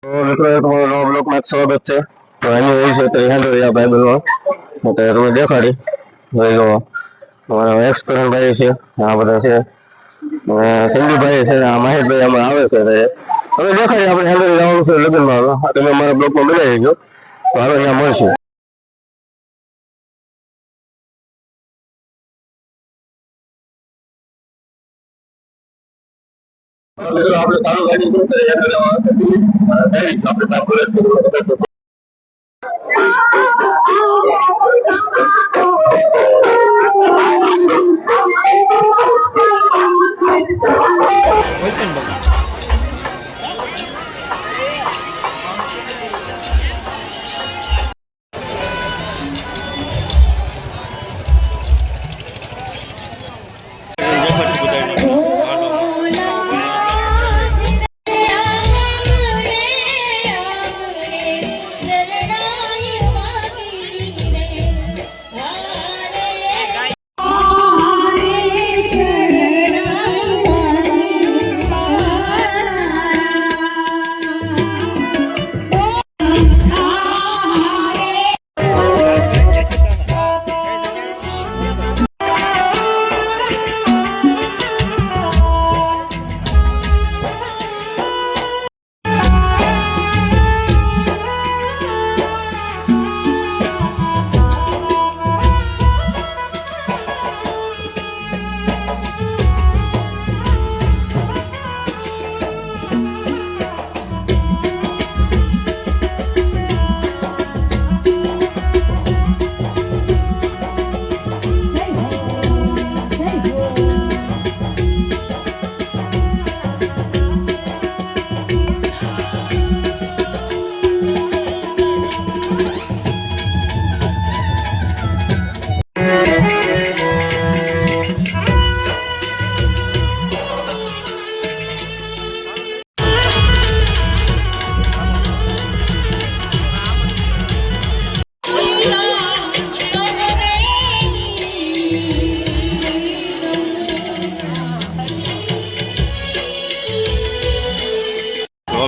તો મિત્રો તમારો નવા બ્લોગમાં સ્વાગત છે. તો એની હોય છે તો હેન્ડલ બાઇબલમાં તો તમે દેખાડી જોઈ લો. અમારા એક્સ કરણભાઈ છે, આ બધા છે, સંજુભાઈ છે, મહેશભાઈ આમાં આવે છે. હવે દેખાડી આપણે હેન્ડલ જવાનું છે લગ્નમાં. તમે અમારા બ્લોગમાં બનાવી દેજો તો હાલો ત્યાં મળશું. આપણે ચાલુ ગાડી આપણે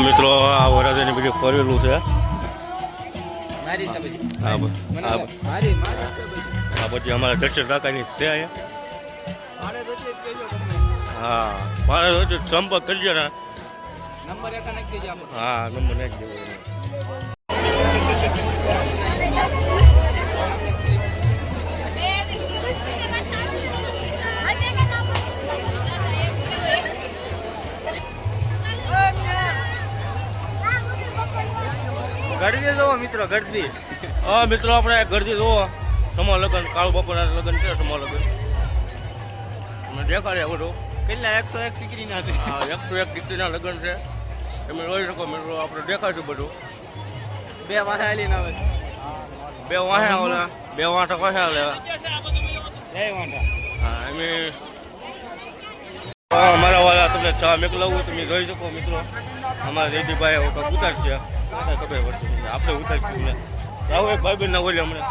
મિત્રો આ વરાજાની બધી ફરેલું છે. આ બધી અમારા દર્શન કાકાની છે અહીંયા. હા મારે સંપર્ક કરજો ને. હા નંબર નાખી દેજો. ગરદી જોવો મિત્રો, ગરદી. હા મિત્રો આપણે ગરદી જોવો. સમા લગ્ન કાળુ બાપાના લગ્ન છે. સમા લગ્ન અમે દેખાડ્યા બધું. કેટલા 101 દીકરીના છે. હા 101 દીકરીના લગ્ન છે. તમે જોઈ શકો મિત્રો. આપણે દેખાડ્યું બધું. બે વાહે આલીને આવે છે. બે વાહે ઓલા બે વાંઠા વાહે લેવા. હા અમે અમારા વાળા તમને ચા મેકલાવું તમે જોઈ શકો મિત્રો. અમારા જયદીપભાઈ ઉતાર છે. ખબર પડશે આપણે ઉતારશું ને આવું એક ભાઈ બહેનના બોલે હમણાં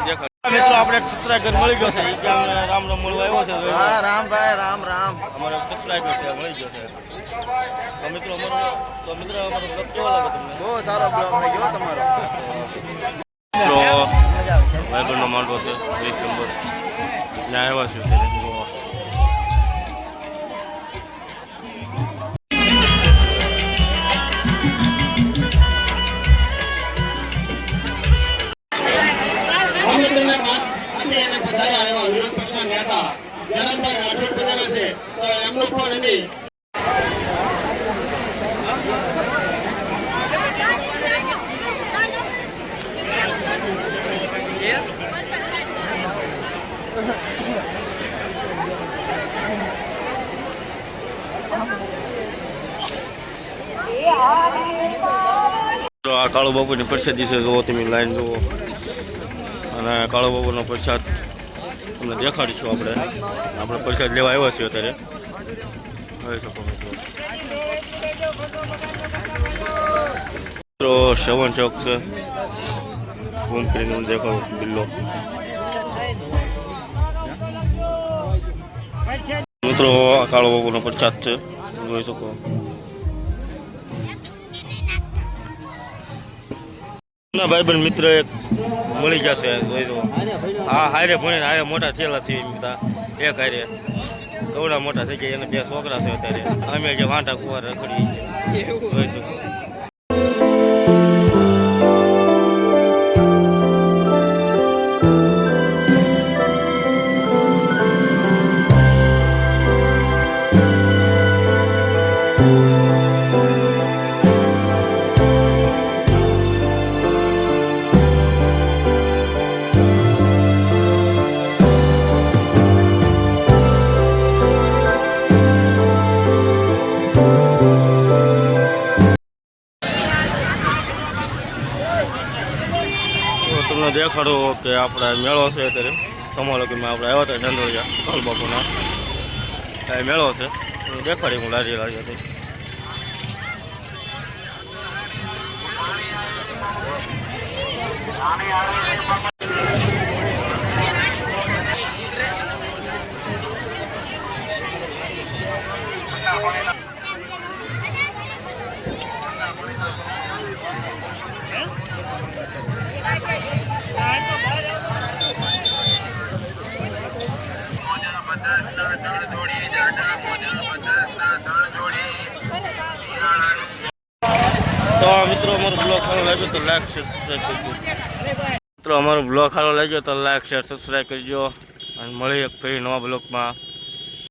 દેખાડ. મિત્રો આપણે સબસ્ક્રાઈબર મળી ગયો છે. એ કે અમને રામ રામ મળવા આવ્યો છે. હા રામ ભાઈ રામ રામ. અમારો સબસ્ક્રાઈબર છે મળી ગયો છે. તો મિત્રો અમારો બ્લોગ કેવો લાગે તમને? બહુ સારો બ્લોગ લાગ્યો તમારો. તો ભાઈબંધનો માંડવો છે 20 નંબર ત્યાં આવ્યા છે. વિરોધ પક્ષના નેતા જયરામભાઈ રાઠોડ બનેલા છે તો એમનું પણ એની આ કાળુ બાપુની પ્રસાદી છે. જુઓ તમે લાઈન જુઓ. અને કાળુ બાપુનો પ્રસાદ તમને દેખાડીશું. આપણે પ્રસાદ લેવા આવ્યા છીએ અત્યારે. જોઈ શકો મિત્રો સેવન ચોક છે. ઘૂમ કરીને દેખાડું બિલ્લો. મિત્રો આ કાળો બાપુનો પ્રસાદ છે, જોઈ શકો. ના ભાઈબંધ મિત્ર એક મળી જશે જોઈ દો. હા હારે ભણીને હારે મોટા થયેલા છે એમ બધા એક હારે કવડા મોટા થઈ ગયા. એને 2 છોકરા છે અત્યારે. અમે જે વાંટા કુવાર રખડી જોઈ શકો. તમને દેખાડો કે આપણે મેળો છે અત્યારે સમોલકીમાં આપણે આવ્યા હતા ચંદોળિયા કાલબાપુના એ મેળો છે દેખાડી હું લારી હતી. તો મિત્રો અમારો બ્લોગ સારો લાગ્યો તો લાઈક શેર સબસ્ક્રાઈબ કરજો. મિત્રો અમારો બ્લોગ સારો લાગ્યો તો લાઈક શેર સબસ્ક્રાઈબ કરજો અને મળીએ ફરી નવા બ્લોગમાં.